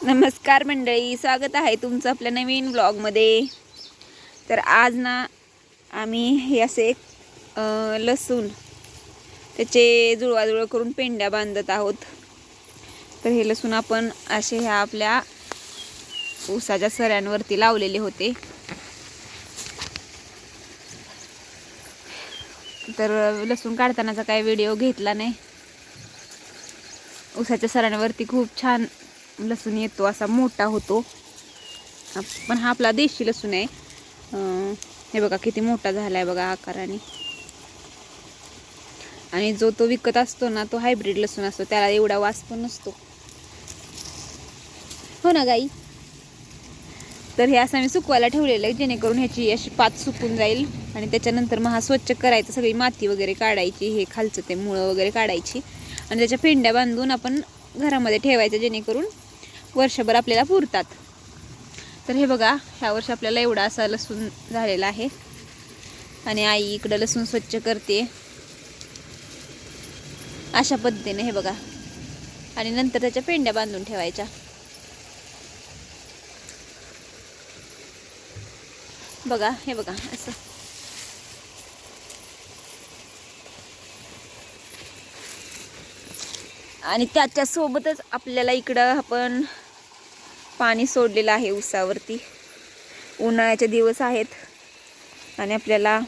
नमस्कार मंडळी, स्वागत आहे तुमचं आपल्या नवीन व्लॉगमध्ये। तर आज ना आम्ही हे असे लसूण त्याचे जुळवाजुळव करून पेंड्या बांधत आहोत। तर हे लसूण आपण असे ह्या आपल्या ऊसाच्या सऱ्यांवरती लावलेले होते। तर लसूण काढतानाचा काही व्हिडिओ घेतला नाही। ऊसाच्या सऱ्यांवरती खूप छान लसूण येतो, असा मोठा होतो। पण हा आपला देशी लसूण आहे। हे बघा किती मोठा झालाय बघा आकाराने। आणि जो तो विकत असतो ना तो हायब्रिड लसूण असतो, त्याला एवढा वास पण नसतो, हो ना गाई। तर हे असं मी सुकवायला ठेवलेलं आहे, जेणेकरून ह्याची अशी पात सुकून जाईल। आणि त्याच्यानंतर मग हा स्वच्छ करायचा, सगळी माती वगैरे काढायची, हे खालचं ते मुळं वगैरे काढायची आणि त्याच्या पेंड्या बांधून आपण घरामध्ये ठेवायचं, जेणेकरून वर्षभर आपल्याला पुरतात। तर हे बघा, ह्या वर्षी आपल्याला एवढा असा लसूण झालेला आहे। आणि आई इकडं लसूण स्वच्छ करते अशा पद्धतीने, हे बघा। आणि नंतर त्याच्या पेंड्या बांधून ठेवायच्या। बघा, हे बघा असं। आणि त्याच्या सोबतच आपल्याला इकडं आपण पाणी सोडलेलं आहे ऊसावरती। उन्हाळ्याचे दिवस आहेत आणि आपल्याला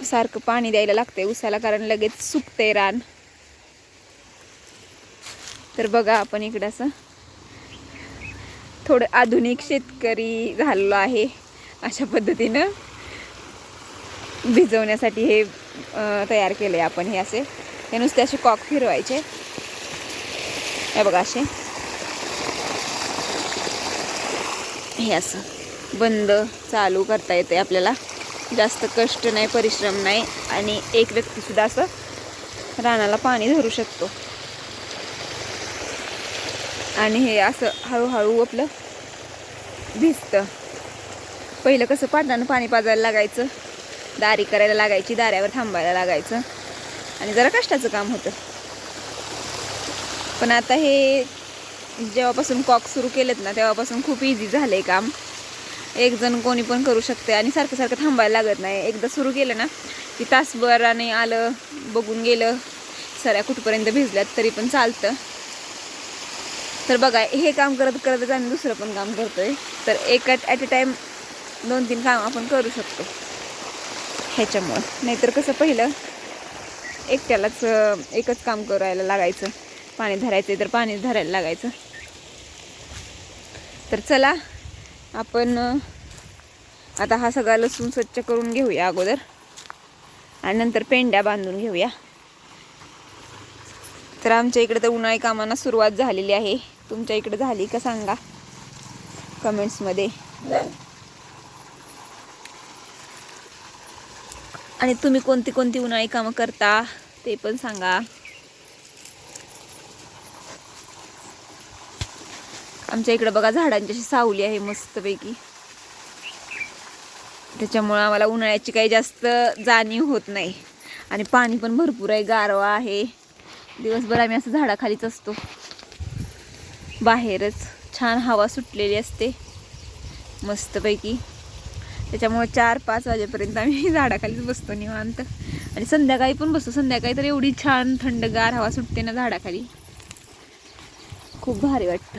सारखं पाणी द्यायला लागतंय ऊसाला, कारण लगेच सुकतंय रान। तर बघा, आपण इकडं असं थोडं आधुनिक शेतकरी झालेलो आहे। अशा पद्धतीनं भिजवण्यासाठी हे तयार केले आपण। हे असे हे नुसते असे कॉक फिरवायचे, हे बघा असे। हे असं बंद चालू करता येते आपल्याला, जास्त कष्ट नाही, परिश्रम नाही। आणि एक व्यक्ती सुद्धा असं रानाला पाणी धरू शकतो। आणि हे असं हळूहळू आपलं भिजतं। पहिलं कसं पाटानं पाणी पाजायला लागायचं, दारी करायला लागायची, दाऱ्यावर थांबायला लागायचं आणि जरा कष्टाचं काम होतं। पण आता हे जेव्हापासून कॉक सुरू केलेत ना, तेव्हापासून खूप इझी झालंय काम। एक जण कोणी पण करू शकते आणि सारखं सारखं थांबायला लागत नाही। एकदा सुरू केलं ना की तासभराने आलं, बघून गेलं सऱ्या कुठपर्यंत भिजल्यात तरी पण चालतं। तर बघा, हे काम करत करतच आम्ही दुसरं पण काम करतोय। तर एक ॲट अ टाईम 2-3 काम आपण करू शकतो ह्याच्यामुळं। नाहीतर कसं पहिलं एकट्यालाच एकच काम करायला लागायचं, पाणी धरायचं तर पाणी धरायला लागायचं। तर चला आपण आता हा सगळा लसूण स्वच्छ करून घेऊया अगोदर, आणि नंतर पेंड्या बांधून घेऊया। तर आमच्या इकडे तर उन्हाळी कामांना सुरुवात झालेली आहे। तुमच्या इकडे झाली का सांगा कमेंट्समध्ये। आणि तुम्ही कोणती कोणती उन्हाळी कामं करता ते पण सांगा। आमच्या इकडे बघा झाडांची अशी सावली आहे मस्तपैकी, त्याच्यामुळं आम्हाला उन्हाळ्याची काही जास्त जाणीव होत नाही। आणि पाणी पण भरपूर आहे, गारवा आहे। दिवसभर आम्ही असं झाडाखालीच असतो, बाहेरच छान हवा सुटलेली असते मस्तपैकी। त्याच्यामुळे 4-5 वाजेपर्यंत आम्ही झाडाखालीच बसतो निवांत। आणि संध्याकाळी पण बसतो, संध्याकाळी तर एवढी छान थंडगार हवा सुटते ना झाडाखाली, खूप भारी वाटतं।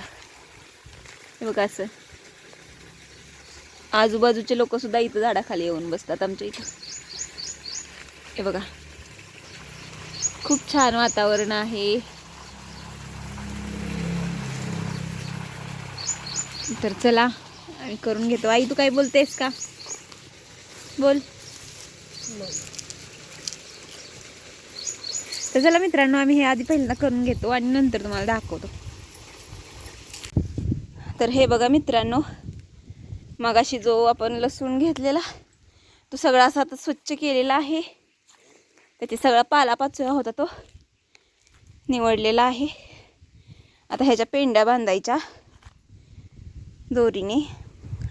हे बघा असं आजूबाजूचे लोक सुद्धा इथं झाडाखाली येऊन बसतात आमच्या इथं। हे बघा खूप छान वातावरण आहे। तर चला आम्ही करून घेतो। आई तू काय बोलतेस का? बोल। तर चला मित्रांनो, आम्ही हे आधी पहिल्यांदा करून घेतो आणि नंतर तुम्हाला दाखवतो। तर हे बघा मित्रांनो, मगाशी जो आपण लसूण घेतलेला तो सगळा असा आता स्वच्छ केलेला आहे। त्याचे सगळा पालापाचोळा होता तो निवडलेला आहे। आता ह्याच्या पेंड्या बांधायच्या दोरीने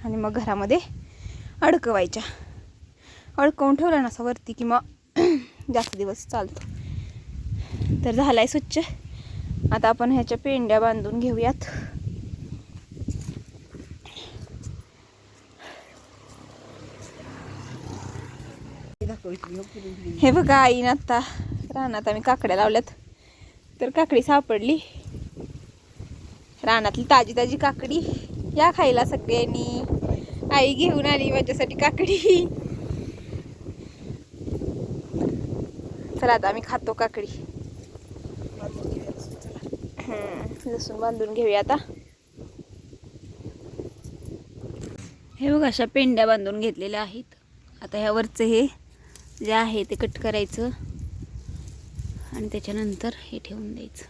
आणि मग घरामध्ये अडकवायच्या। अडकवून ठेवला ना असा वरती की मग जास्त दिवस चालतो। तर झालाय स्वच्छ, आता आपण ह्याच्या पेंड्या बांधून घेऊयात. हे बघा आईनं आता रानात आम्ही काकड्या लावल्यात, तर काकडी सापडली रानातली ताजी ताजी काकडी. या खायला सगळ्यांनी. आई घेऊन आली माझ्यासाठी काकडी. चला आता आम्ही खातो काकडी. लसूण बांधून घेऊया आता. हे बघा अशा पेंड्या बांधून घेतलेल्या आहेत. आता ह्यावरचं हे जे आहे ते कट करायचं आणि त्याच्यानंतर हे ठेवून द्यायचं.